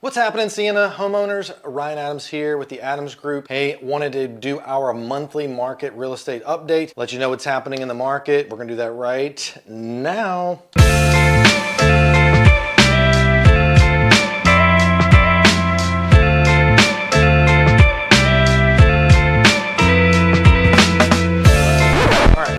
What's happening, Siena homeowners? Ryan Adams here with the Adams Group. Hey, wanted to do our monthly market real estate update, let you know what's happening in the market. We're gonna do that right now.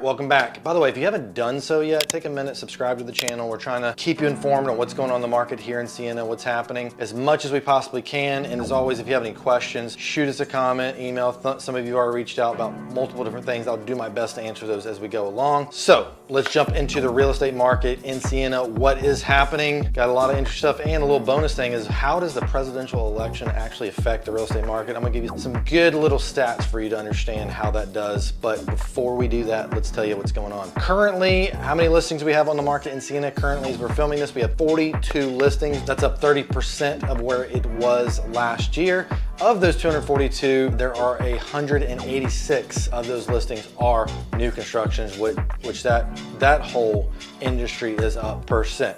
Welcome back. By the way, if you haven't done so yet, take a minute, subscribe to the channel. We're trying to keep you informed on what's going on in the market here in Siena, what's happening as much as we possibly can. And as always, if you have any questions, shoot us a comment, email. Some of you already reached out about multiple different things. I'll do my best to answer those as we go along. So let's jump into the real estate market in Siena. What is happening? Got a lot of interesting stuff, and a little bonus thing is, how does the presidential election actually affect the real estate market? I'm gonna give you some good little stats for you to understand how that does. But before we do that, let's tell you what's going on. Currently, how many listings we have on the market in Siena? Currently, as we're filming this, we have 42 listings. That's up 30% of where it was last year. Of those 242, there are 186 of those listings are new constructions, which that whole industry is up %.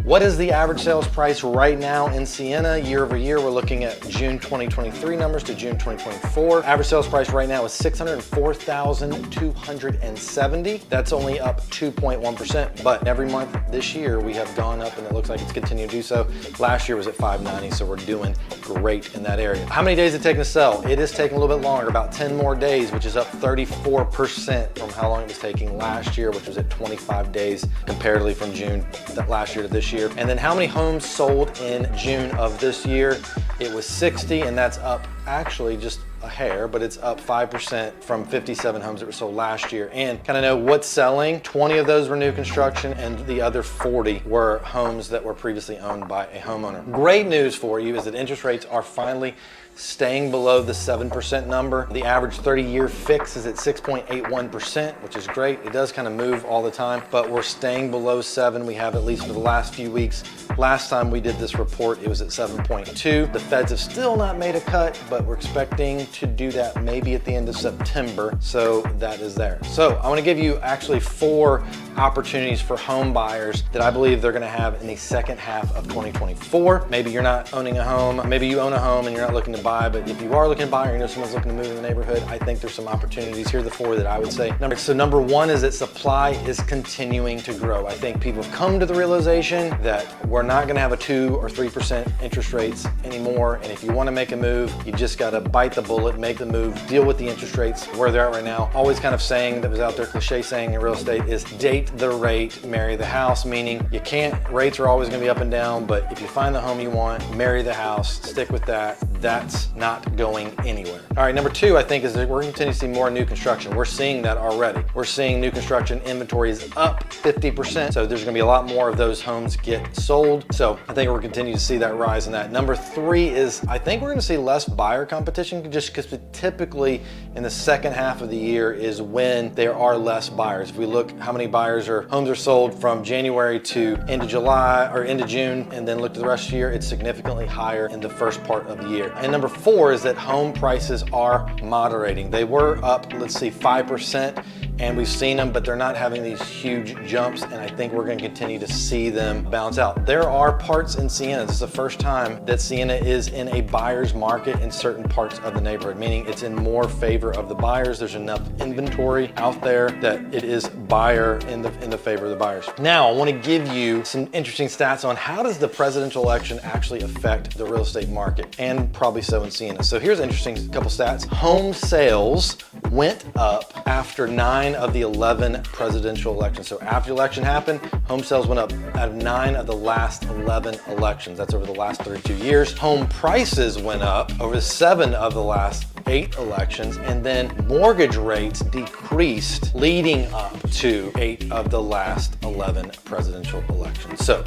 What is the average sales price right now in Siena year over year? We're looking at June 2023 numbers to June 2024. Average sales price right now is $604,270. That's only up 2.1%, but every month this year we have gone up, and it looks like it's continuing to do so. Last year was at 590, so we're doing great in that area. How many days is it taking to sell? It is taking a little bit longer, about 10 more days, which is up 34% from how long it was taking last year, which was at 25 days comparatively from June last year to this year. And then how many homes sold in June of this year? It was 60, and that's up actually just a hair, but it's up 5% from 57 homes that were sold last year. And kind of know what's selling. 20 of those were new construction, and the other 40 were homes that were previously owned by a homeowner. Great news for you is that interest rates are finally staying below the 7% number. The average 30-year fix is at 6.81%, which is great. It does kind of move all the time, but we're staying below 7. We have, at least for the last few weeks. Last time we did this report, it was at 7.2. The feds have still not made a cut, but we're expecting to do that maybe at the end of September. So that is there. So I want to give you actually 4 opportunities for home buyers that I believe they're going to have in the second half of 2024. Maybe you're not owning a home. Maybe you own a home and you're not looking to buy, but if you are looking to buy, or you know someone's looking to move in the neighborhood, I think there's some opportunities. Here are the 4 that I would say. Number 1 is that supply is continuing to grow. I think people have come to the realization that we're not going to have a 2 or 3% interest rates anymore, and if you want to make a move, you just got to bite the bullet, make the move, deal with the interest rates where they're at right now. Always kind of saying that was out there, cliche saying in real estate, is date the rate, marry the house, meaning you can't, rates are always going to be up and down, but if you find the home you want, marry the house, stick with that. That's not going anywhere. All right, number 2, I think, is that we're going to continue to see more new construction. We're seeing that already. We're seeing new construction inventory is up 50%. So there's going to be a lot more of those homes get sold. So I think we're continuing to see that rise in that. Number 3 is, I think we're going to see less buyer competition, just because typically in the second half of the year is when there are less buyers. If we look how many buyers or homes are sold from January to end of July or end of June, and then look to the rest of the year, it's significantly higher in the first part of the year. And number 4 is that home prices are moderating. They were up, let's see, 5%, and we've seen them, but they're not having these huge jumps, and I think we're going to continue to see them bounce out. There are parts in Siena, this is the first time that Siena is in a buyer's market in certain parts of the neighborhood, meaning it's in more favor of the buyers. There's enough inventory out there that it is buyer in the favor of the buyers. Now, I want to give you some interesting stats on how does the presidential election actually affect the real estate market, and probably so in Siena. So here's an interesting couple stats. Home sales went up after 9 of the 11 presidential elections. So after the election happened, home sales went up out of 9 of the last 11 elections. That's over the last 32 years. Home prices went up over 7 of the last 8 elections, and then mortgage rates decreased leading up to 8 of the last 11 presidential elections. So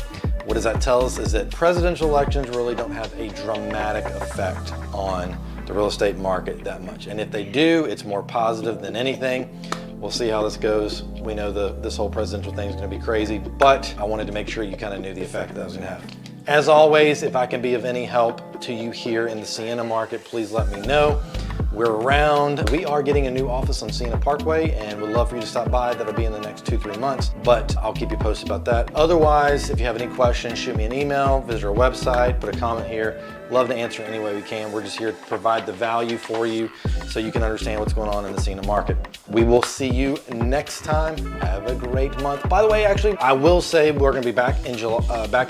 what does that tell us? Is that presidential elections really don't have a dramatic effect on the real estate market that much. And if they do, it's more positive than anything. We'll see how this goes. We know this whole presidential thing is going to be crazy, but I wanted to make sure you kind of knew the effect that was going to have. As always, if I can be of any help to you here in the Siena market, please let me know. We're around. We are getting a new office on Siena Parkway and would love for you to stop by. That'll be in the next 2-3 months, but I'll keep you posted about that. Otherwise, if you have any questions, shoot me an email, visit our website, put a comment here. Love to answer any way we can. We're just here to provide the value for you so you can understand what's going on in the Siena market. We will see you next time. Have a great month. By the way, actually, I will say we're gonna be back in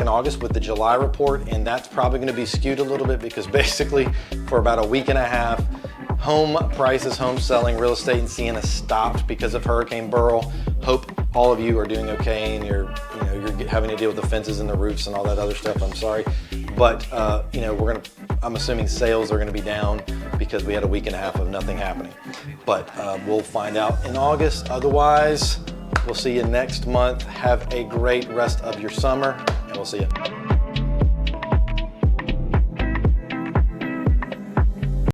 August with the July report, and that's probably gonna be skewed a little bit because basically for about a week and a half, home prices, home selling, real estate in Siena stopped because of Hurricane Beryl. Hope all of you are doing okay and you're having to deal with the fences and the roofs and all that other stuff. I'm sorry, but I'm assuming sales are gonna be down because we had a week and a half of nothing happening. But we'll find out in August. Otherwise, we'll see you next month. Have a great rest of your summer, and we'll see you.